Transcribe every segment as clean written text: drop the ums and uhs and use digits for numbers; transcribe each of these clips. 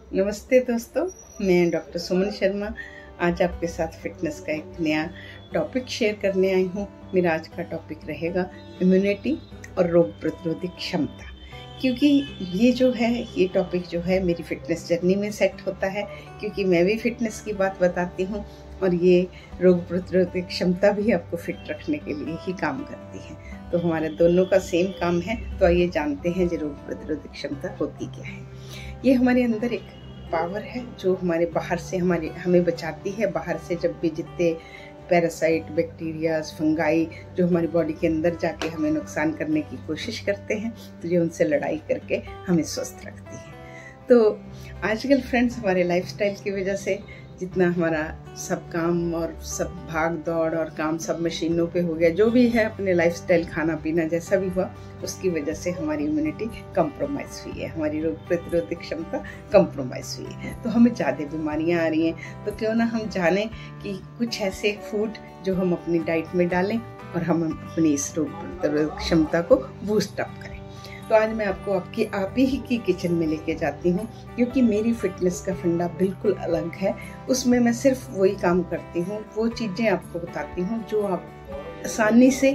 नमस्ते दोस्तों, मैं डॉक्टर सुमन शर्मा आज आपके साथ फिटनेस का एक नया टॉपिक शेयर करने आई हूँ। मेरा आज का टॉपिक रहेगा इम्यूनिटी और रोग प्रतिरोधक क्षमता। क्योंकि ये टॉपिक जो है मेरी फिटनेस जर्नी में सेट होता है, क्योंकि मैं भी फिटनेस की बात बताती हूँ और ये रोग प्रतिरोधक क्षमता भी आपको फिट रखने के लिए ही काम करती है। तो हमारे दोनों का सेम काम है। तो आइए जानते हैं जो रोग प्रतिरोधक क्षमता होती क्या है। ये हमारे अंदर एक पावर है जो हमारे बाहर से हमें बचाती है। बाहर से जब भी जितने पैरासाइट, बैक्टीरियाज, फंगाई जो हमारी बॉडी के अंदर जाके हमें नुकसान करने की कोशिश करते हैं, तो ये उनसे लड़ाई करके हमें स्वस्थ रखती है। तो आजकल फ्रेंड्स हमारे लाइफस्टाइल की वजह से जितना हमारा सब काम और सब भाग दौड़ और काम सब मशीनों पे हो गया, जो भी है अपने लाइफस्टाइल, खाना पीना जैसा भी हुआ, उसकी वजह से हमारी इम्यूनिटी कंप्रोमाइज़ हुई है, हमारी रोग प्रतिरोधक क्षमता कंप्रोमाइज़ हुई है। तो हमें ज़्यादा बीमारियां आ रही हैं। तो क्यों ना हम जानें कि कुछ ऐसे फूड जो हम अपनी डाइट में डालें और हम अपनी इस रोग प्रतिरोधक क्षमता को बूस्ट अप करें। तो आज मैं आपको आप ही की किचन में लेके जाती हूँ, क्योंकि मेरी फिटनेस का फंडा बिल्कुल अलग है। उसमें मैं सिर्फ वही काम करती हूँ, वो चीज़ें आपको बताती हूँ जो आप आसानी से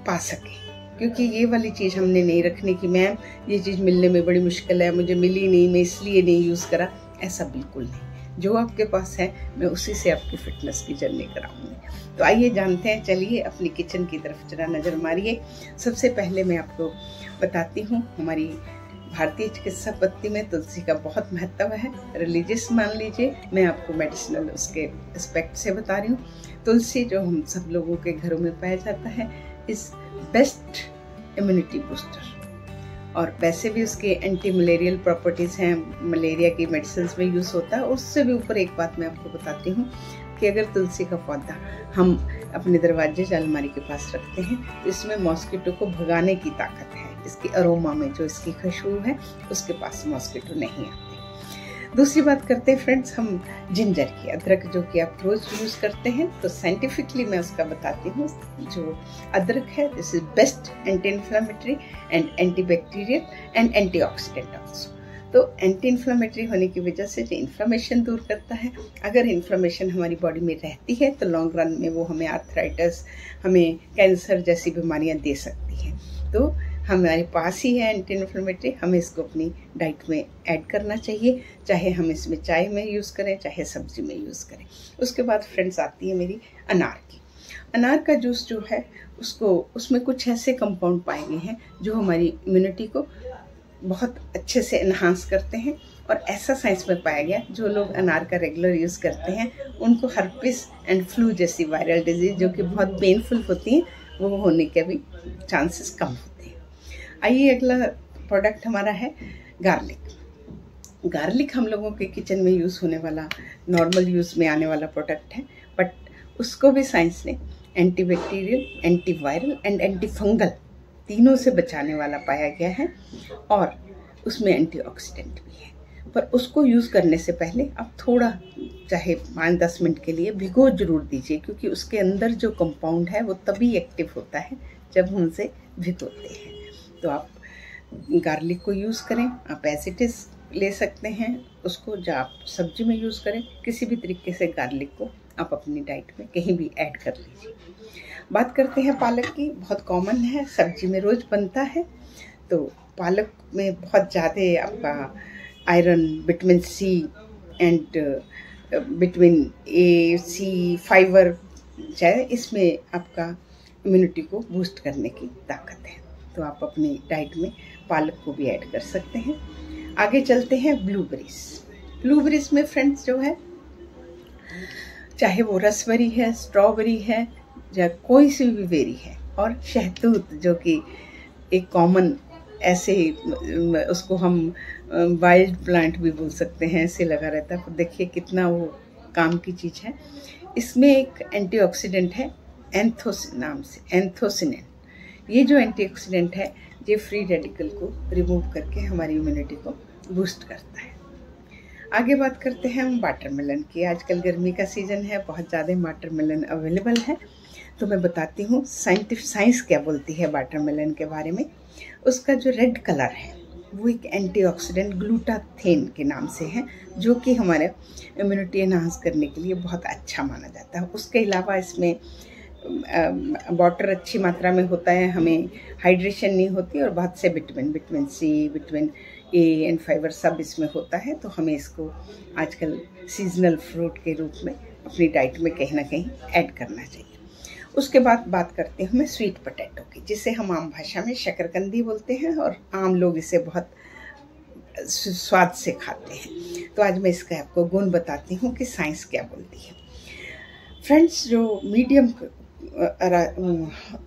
पा सकें। क्योंकि ये वाली चीज़ हमने नहीं रखनी कि मैम ये चीज़ मिलने में बड़ी मुश्किल है, मुझे मिली नहीं, मैं इसलिए नहीं यूज़ करा। ऐसा बिल्कुल नहीं। जो आपके पास है मैं उसी से आपकी फिटनेस की जर्नी कराऊंगी। तो आइए जानते हैं। चलिए अपनी किचन की तरफ जरा नज़र मारिए। सबसे पहले मैं आपको बताती हूँ, हमारी भारतीय चिकित्सा पद्धति में तुलसी का बहुत महत्व है। रिलीजियस मान लीजिए, मैं आपको मेडिसिनल उसके एस्पेक्ट से बता रही हूँ। तुलसी जो हम सब लोगों के घरों में पाया जाता है, इज बेस्ट इम्यूनिटी बूस्टर। और वैसे भी उसके एंटी मलेरियल प्रॉपर्टीज़ हैं, मलेरिया की मेडिसिन में यूज़ होता है। उससे भी ऊपर एक बात मैं आपको बताती हूँ कि अगर तुलसी का पौधा हम अपने दरवाजे या अलमारी के पास रखते हैं तो इसमें मॉस्किटो को भगाने की ताकत है। इसकी अरोमा में जो इसकी खुशबू है, उसके पास मॉस्किटो नहीं आते। दूसरी बात करते हैं फ्रेंड्स हम जिंजर की, अदरक जो कि आप रोज यूज़ करते हैं। तो साइंटिफिकली मैं उसका बताती हूँ। जो अदरक है, this is best anti inflammatory and anti bacterial and anti oxidant also. तो एंटी इन्फ्लेमेटरी होने की वजह से जो इन्फ्लेमेशन दूर करता है। अगर इन्फ्लेमेशन हमारी बॉडी में रहती है तो लॉन्ग रन में वो हमें आर्थराइटिस, हमें कैंसर जैसी बीमारियां दे सकती हैं। तो हमारे पास ही है एंटी इन्फ्लेमेटरी, हमें इसको अपनी डाइट में ऐड करना चाहिए। चाहे हम इसमें चाय में यूज़ करें, चाहे सब्जी में यूज़ करें। उसके बाद फ्रेंड्स आती है मेरी अनार की। अनार का जूस जो है उसमें कुछ ऐसे कंपाउंड पाए गए हैं जो हमारी इम्यूनिटी को बहुत अच्छे से एनहांस करते हैं। और ऐसा साइंस में पाया गया, जो लोग अनार का रेगुलर यूज़ करते हैं उनको हर्पिस एंड फ्लू जैसी वायरल डिजीज जो कि बहुत पेनफुल होती हैं, वो होने के भी चांसेस कम होते हैं। आइए अगला प्रोडक्ट हमारा है गार्लिक। गार्लिक हम लोगों के किचन में यूज़ होने वाला, नॉर्मल यूज़ में आने वाला प्रोडक्ट है, बट उसको भी साइंस ने anti bacterial, anti viral and anti fungal तीनों से बचाने वाला पाया गया है। और उसमें एंटीऑक्सीडेंट भी है। पर उसको यूज़ करने से पहले आप थोड़ा, चाहे 5-10 मिनट के लिए भिगो जरूर दीजिए, क्योंकि उसके अंदर जो कंपाउंड है वो तभी एक्टिव होता है जब हम उसे भिगोते हैं। तो आप गार्लिक को यूज़ करें, आप एज इट इज़ ले सकते हैं उसको, जो आप सब्जी में यूज़ करें। किसी भी तरीके से गार्लिक को आप अपनी डाइट में कहीं भी ऐड कर लीजिए। बात करते हैं पालक की। बहुत कॉमन है, सब्जी में रोज़ बनता है। तो पालक में बहुत ज़्यादा आपका iron, vitamin C and vitamin A, C, fibre है। इसमें आपका इम्यूनिटी को बूस्ट करने की ताकत है। तो आप अपनी डाइट में पालक को भी ऐड कर सकते हैं। आगे चलते हैं ब्लूबेरीज। ब्लूबेरीज में फ्रेंड्स जो है, चाहे वो रसबेरी है, स्ट्रॉबेरी है, या कोई सी भी बेरी है, और शहतूत जो कि एक कॉमन ऐसे उसको हम वाइल्ड प्लांट भी बोल सकते हैं, ऐसे लगा रहता है। तो देखिए कितना वो काम की चीज़ है। इसमें एक एंटीऑक्सीडेंट है एंथोसिन नाम से, एंथोसिनिन। ये जो एंटीऑक्सीडेंट है ये फ्री रेडिकल को रिमूव करके हमारी इम्यूनिटी को बूस्ट करता है। आगे बात करते हैं हम वाटरमेलन की। आजकल गर्मी का सीज़न है, बहुत ज़्यादा वाटरमेलन अवेलेबल है। तो मैं बताती हूँ साइंस क्या बोलती है वाटरमेलन के बारे में। उसका जो रेड कलर है वो एक एंटीऑक्सीडेंट ग्लूटाथेन के नाम से है, जो कि हमारे इम्यूनिटी एनहांस करने के लिए बहुत अच्छा माना जाता है। उसके अलावा इसमें वाटर अच्छी मात्रा में होता है, हमें हाइड्रेशन नहीं होती, और बहुत से vitamin C, vitamin A and fibre सब इसमें होता है। तो हमें इसको आजकल सीजनल फ्रूट के रूप में अपनी डाइट में कहीं ना कहीं ऐड करना चाहिए। उसके बाद बात करते हैं मैं स्वीट पोटैटो की, जिसे हम आम भाषा में शकरकंदी बोलते हैं, और आम लोग इसे बहुत स्वाद से खाते हैं। तो आज मैं इसका आपको गुण बताती हूँ कि साइंस क्या बोलती है। फ्रेंड्स, जो मीडियम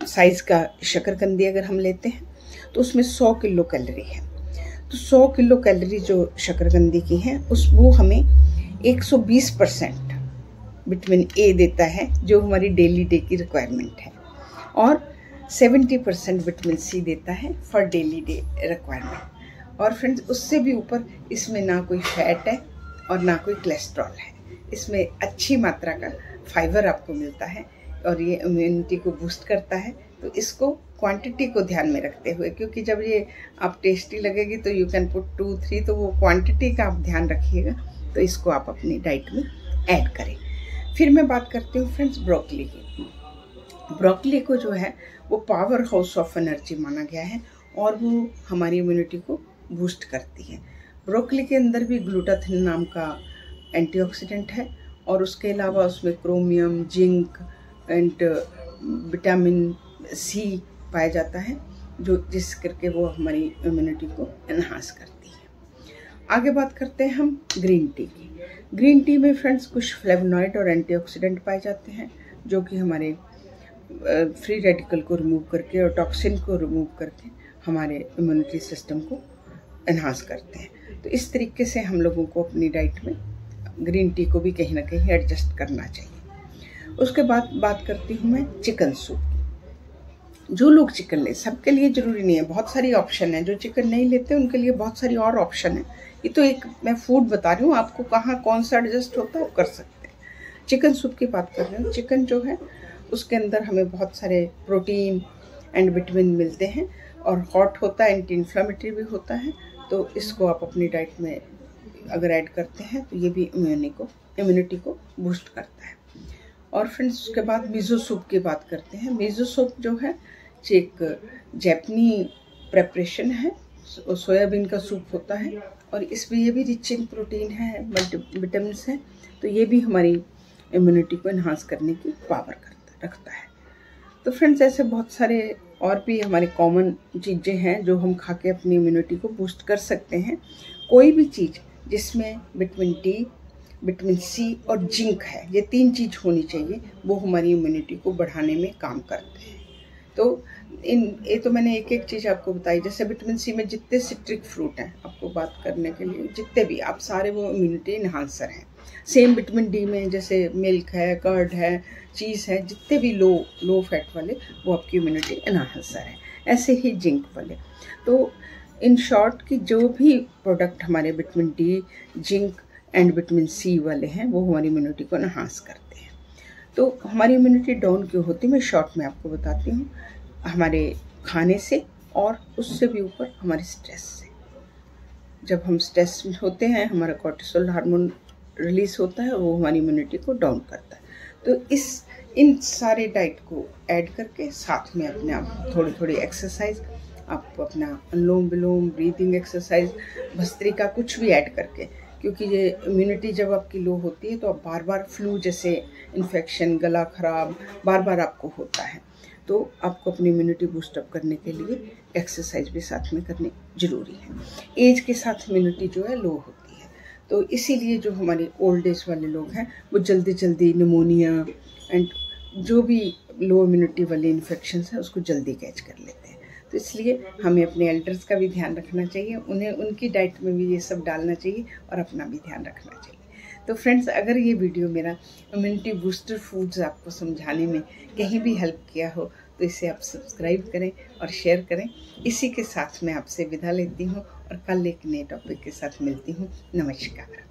साइज़ का शकरकंदी अगर हम लेते हैं तो उसमें 100 किलो कैलोरी है। तो 100 किलो कैलोरी जो शकरकंदी की है वो हमें 120% विटामिन ए देता है, जो हमारी डेली डे की रिक्वायरमेंट है, और 70% विटामिन सी देता है फॉर डेली डे रिक्वायरमेंट। और फ्रेंड्स, उससे भी ऊपर इसमें ना कोई फैट है और ना कोई कोलेस्ट्रॉल है। इसमें अच्छी मात्रा का फाइबर आपको मिलता है, और ये इम्यूनिटी को बूस्ट करता है। तो इसको क्वांटिटी को ध्यान में रखते हुए, क्योंकि जब ये आप टेस्टी लगेगी तो यू कैन पुट 2-3, तो वो क्वांटिटी का आप ध्यान रखिएगा। तो इसको आप अपनी डाइट में ऐड करें। फिर मैं बात करती हूँ फ्रेंड्स ब्रोकली की। ब्रोकली को जो है वो पावर हाउस ऑफ एनर्जी माना गया है, और वो हमारी इम्यूनिटी को बूस्ट करती है। ब्रोकली के अंदर भी ग्लूटाथिन नाम का एंटीऑक्सीडेंट है, और उसके अलावा उसमें chromium, zinc and vitamin C पाया जाता है, जो जिस करके वो हमारी इम्यूनिटी को एनहांस करती है। आगे बात करते हैं हम ग्रीन टी की। ग्रीन टी में फ्रेंड्स कुछ फ्लेवोनॉइड और एंटीऑक्सीडेंट पाए जाते हैं, जो कि हमारे फ्री रेडिकल को रिमूव करके और टॉक्सिन को रिमूव करके हमारे इम्यूनिटी सिस्टम को एनहांस करते हैं। तो इस तरीके से हम लोगों को अपनी डाइट में ग्रीन टी को भी कहीं ना कहीं एडजस्ट करना चाहिए। उसके बाद बात करती हूँ मैं चिकन सूप की। जो लोग चिकन ले, सबके लिए ज़रूरी नहीं है, बहुत सारी ऑप्शन है। जो चिकन नहीं लेते उनके लिए बहुत सारी और ऑप्शन है। ये तो एक मैं फूड बता रही हूँ, आपको कहाँ कौन सा एडजस्ट होता है वो कर सकते हैं। चिकन सूप की बात कर रही हूँ। चिकन जो है उसके अंदर हमें बहुत सारे प्रोटीन एंड विटामिन मिलते हैं, और हॉट होता है, एंटी इन्फ्लेमेटरी भी होता है। तो इसको आप अपनी डाइट में अगर ऐड करते हैं तो ये भी इम्यूनिटी को बूस्ट करता है। और फ्रेंड्स, उसके बाद मिज़ो सूप की बात करते हैं। मिज़ो सूप जो है एक जापानी प्रेपरेशन है, सोयाबीन का सूप होता है, और इसमें ये भी रिच इन प्रोटीन है, विटामिन है। तो ये भी हमारी इम्यूनिटी को एनहांस करने की पावर रखता है। तो फ्रेंड्स, ऐसे बहुत सारे और भी हमारे कॉमन चीज़ें हैं जो हम खा के अपनी इम्यूनिटी को बूस्ट कर सकते हैं। कोई भी चीज़ जिसमें विटामिन डी, विटामिन सी और जिंक है, ये 3 चीज़ होनी चाहिए, वो हमारी इम्यूनिटी को बढ़ाने में काम करते हैं। तो ये तो मैंने एक एक चीज़ आपको बताई। जैसे विटामिन सी में जितने सिट्रिक फ्रूट हैं आपको बात करने के लिए, जितने भी आप सारे वो इम्यूनिटी इन्हांसर हैं। सेम विटामिन डी में जैसे मिल्क है, कर्ड है, चीज़ है, जितने भी लो फैट वाले वो आपकी इम्यूनिटी इन्हांसर है। ऐसे ही जिंक वाले। तो इन शॉर्ट कि जो भी प्रोडक्ट हमारे vitamin D, zinc and vitamin C वाले हैं वो हमारी इम्यूनिटी को एनहांस करते हैं। तो हमारी इम्यूनिटी डाउन क्यों होती है मैं शॉर्ट में आपको बताती हूँ। हमारे खाने से, और उससे भी ऊपर हमारे स्ट्रेस से। जब हम स्ट्रेस होते हैं हमारा कोर्टिसोल हार्मोन रिलीज होता है, वो हमारी इम्यूनिटी को डाउन करता है। तो इन सारे डाइट को ऐड करके साथ में अपने आप थोड़ी थोड़ी एक्सरसाइज, आप अपना अनुलोम विलोम, ब्रीदिंग एक्सरसाइज, भस्त्रिका कुछ भी ऐड करके, क्योंकि ये इम्यूनिटी जब आपकी लो होती है तो आप बार बार फ्लू जैसे इन्फेक्शन, गला खराब बार बार आपको होता है। तो आपको अपनी इम्यूनिटी बूस्टअप करने के लिए एक्सरसाइज भी साथ में करनी ज़रूरी है। एज के साथ इम्यूनिटी जो है लो होती है, तो इसीलिए जो हमारे ओल्ड एज वाले लोग हैं वो जल्दी जल्दी निमोनिया एंड जो भी लो इम्यूनिटी वाले इन्फेक्शंस हैं उसको जल्दी कैच कर लेते हैं। तो इसलिए हमें अपने एल्डर्स का भी ध्यान रखना चाहिए, उन्हें उनकी डाइट में भी ये सब डालना चाहिए और अपना भी ध्यान रखना चाहिए। तो फ्रेंड्स, अगर ये वीडियो मेरा इम्यूनिटी बूस्टर फूड्स आपको समझाने में कहीं भी हेल्प किया हो तो इसे आप सब्सक्राइब करें और शेयर करें। इसी के साथ मैं आपसे विदा लेती हूँ और कल एक नए टॉपिक के साथ मिलती हूँ। नमस्कार।